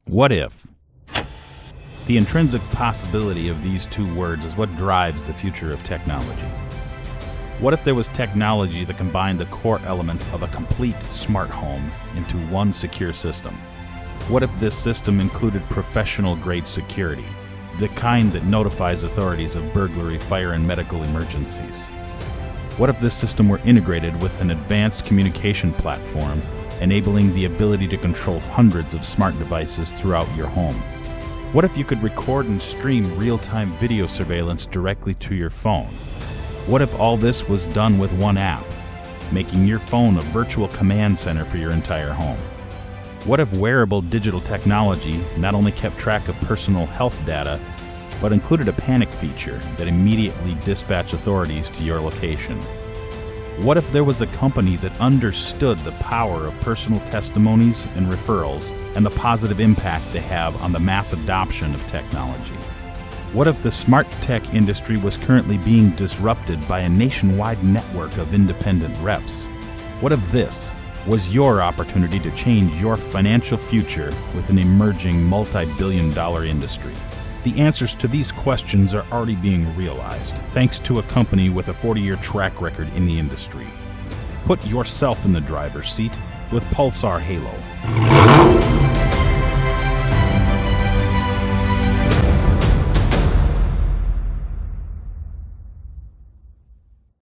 What if? The intrinsic possibility of these two words is what drives the future of technology. What if there was technology that combined the core elements of a complete smart home into one secure system? What if this system included professional-grade security, the kind that notifies authorities of burglary, fire, and medical emergencies? What if this system were integrated with an advanced communication platform, enabling the ability to control hundreds of smart devices throughout your home? What if you could record and stream real-time video surveillance directly to your phone? What if all this was done with one app, making your phone a virtual command center for your entire home? What if wearable digital technology not only kept track of personal health data, but included a panic feature that immediately dispatched authorities to your location? What if there was a company that understood the power of personal testimonies and referrals and the positive impact they have on the mass adoption of technology? What if the smart tech industry was currently being disrupted by a nationwide network of independent reps? What if this was your opportunity to change your financial future with an emerging multi-billion-dollar industry? The answers to these questions are already being realized, thanks to a company with a 40-year track record in the industry. Put yourself in the driver's seat with Pulsar Halo.